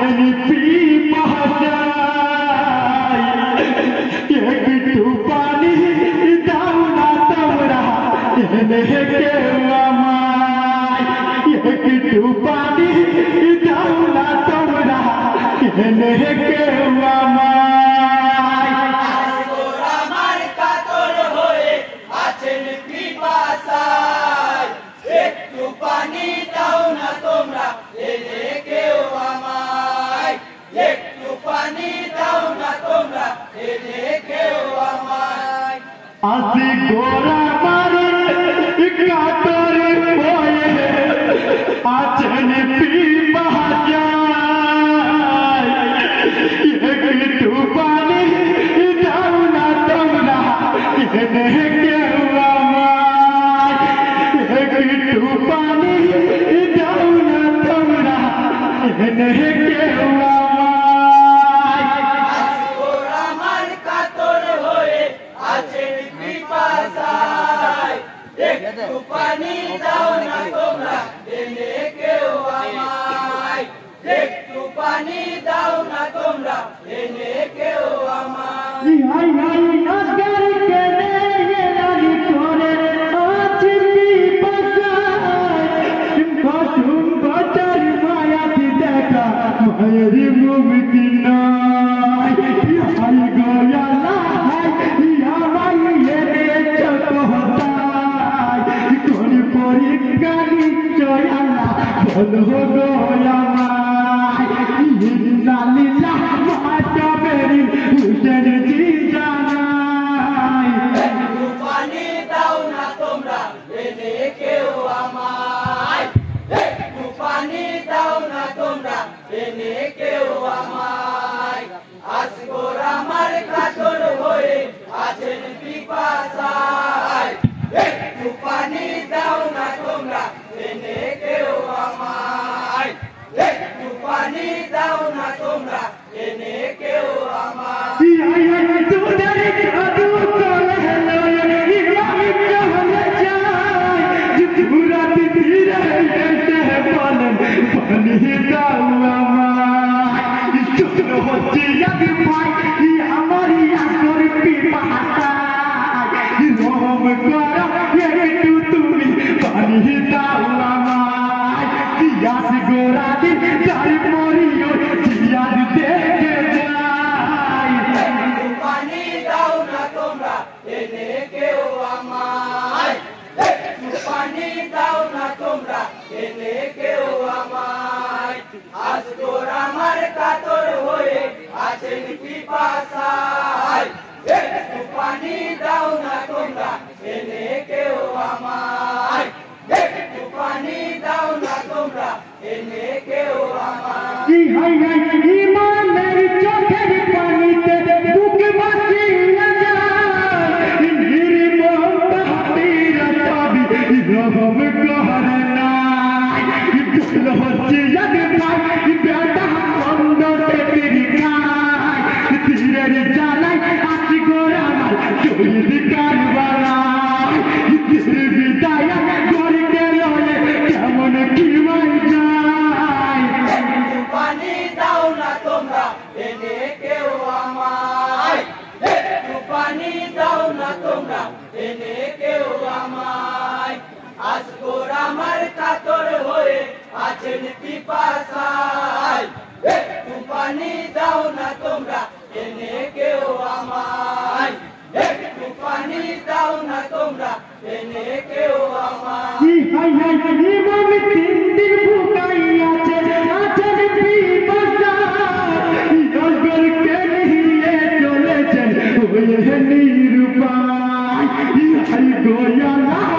আছেন পিপাসায় একটু পানি দাও না তোমরা এনে কেউ আমায় একটু পানি দাও না তোমরা এনে কেউ আমায় আমার কাতর হয়ে আছেন পিপাসায় একটু পানি দাও না তোমরা এনে কেউ আমায় একটু পানি দাও না তোমরা এনে কেউ আমায় আসি গোরা মারে কাতর হয়ে আছেন পিপাসায় একটু পানি দাও না তোমরা এনে কেউ আমায় একটু পানি দাও না তোমরা এনে কেউ আমায় আমার কাতর হয়ে আছেন পিপাসায় একটু পানি দাও না তোমরা এনে কেউ আমায় একটু পানি দাও না তোমরা এনে কেউ আমায় হাই হাই নজর কেনে এলানি করে আছি পিপাসায় কসুম বচর মায়াতি দেখা মায়ের মুক্তি নাই হাই গয়া হাই আমায় এনেছো কোথায় কোন পরীক্ষা নিশ্চয় আল্লাহ বলো গয়া লীলা মাতাবেরি হুসেন জি জানাই একটু পানি দাও না তোমরা এনে কেউ আমায় একটু পানি দাও না তোমরা এনে কেউ আমায় আসগর আমার কাতর হয়ে আছেন পিপাসায় একটু পানি দাও না তোমরা এনে কেউ আমায় একটু পানি দাও না তোমরা এনে কেউ আমায় তোদের কাদু করে আমি কহলে যাই পুরা ধীরে এসে বলেন পানি দাও আমায় শুন হচ্ছে আমি ভাই আমার আসর পিপাসায় রহম করো একটু তুমি পানি দাও আমায় পিয়াস গোরা দিন তার মরিও জিয়ার দেখে যাই একটু পানি দাও না তোমরা এনে কেউ আমায় একটু পানি দাও না তোমরা এনে কেউ আমায় আসগর আমার কাতর হয়ে আছেন পিপাসায় একটু পানি দাও না তোমরা এনে কেউ আমায় একটু পানি দাও না তোমরা এনে কেউ আমায় হাই হাই ইমানের চোখের পানিতে বুক ভাসিয়া যায় নির্মম হাতির পাবি রহম করে নাই দুল হচ্ছে আমি ভাই বেটা বন্ধ তেরি খায় তীরের জ্বালাই আছি গোরা আমার শহীদ কারবালায় তীর বিদায় করতে লয়ে কেমন কি মাই যায় একটু পানি দাও না তোমরা এনে কেউ আমায় একটু পানি দাও না তোমরা এনে কেউ আমায় আসগর আমার কাতর হয়ে আছেন পিপাসায় একটু পানি দাও না তোমরা এনে কেউ আমায় একটু পানি দাও না তোমরা এনে কেউ আমায় হাই হাই ইমাম তিন দিন ভুকাইয়াছে আছেন পিপাসায় নগরকে নিয়ে চলেছেন হয়ে নিরুপায় হাই গোয়া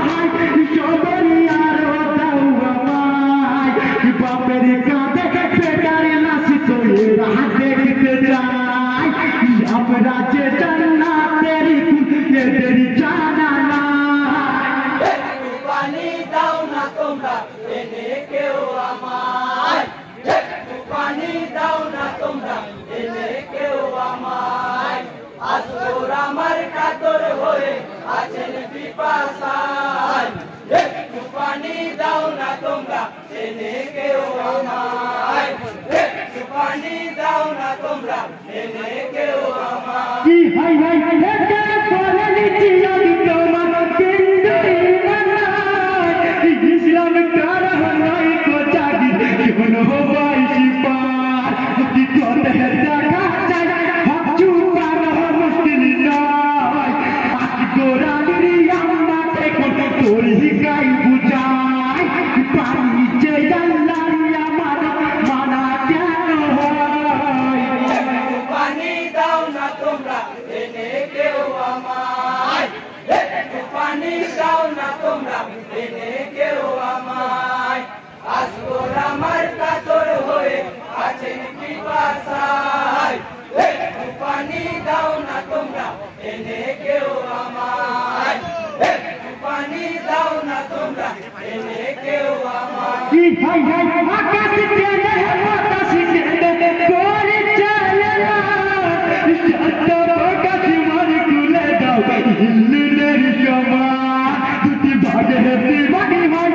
হাই সবরি আর দাও আমায় বাপের কাঁধে বেটার নাসি তোরে রাত দেখতে যাই আমরা যে জান্নাতেরি তেরি জানা না একটু পানি দাও না তোমরা এনে কেউ আমায় একটু পানি দাও না তোমরা এনে কেউ আমায় আসগর আমার কাতর হয়ে আছেন পিপাসায় একটু পানি দাও না তোমরা এনে কেউ আমায় একটু পানি এনে কেউ আমার কি হাই হাই হেতে পরে নিচি আমি তোমার কিন্তু ইসলাম কার হলাই কো জাগি জীবন হবাই সিপার কি করতে দেখা যায় হক চুপার মুশকিল নয় আকি গোরালি আম্মা দেখো তোর হিকাই বুঝাই পানি যে আল্লাহ আমার মানা কেন হয় পানি দাও না তোমরা এনে কেউ আমায় পানি দাও না তোমরা এনে কেউ আমায় আসগর আমার কাতর হয়ে আছেন পিপাসায় পানি দাও না তোমরা এনে কেউ আমায় পানি দাও না তোমরা এনে কেউ আমায় কি হাই হাই আকাশ কেনে বাতাস কেনে করে চলে না সত্য আকাশ মার কুলে দাও হিল্লের সমান দুটি ভাগে হেতে বাড়ি হয়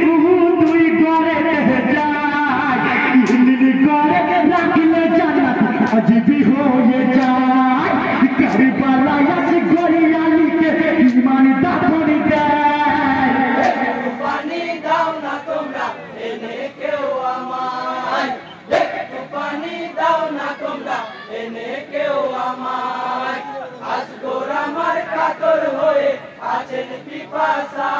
রুহু দুই ঘরে রহে যায় হিল্লি করে রাখলে জান্নাত আজবি হয়ে যায় কারবালা আছে গরিয়ালিকে ঈমান দাফন দেয় পানি দাও না তোমরা এনে কেউ আমায় পানি দাও না তোমরা এনে কেউ আমায় আসগর আমার কাতর হয়ে আছেন পিপাসা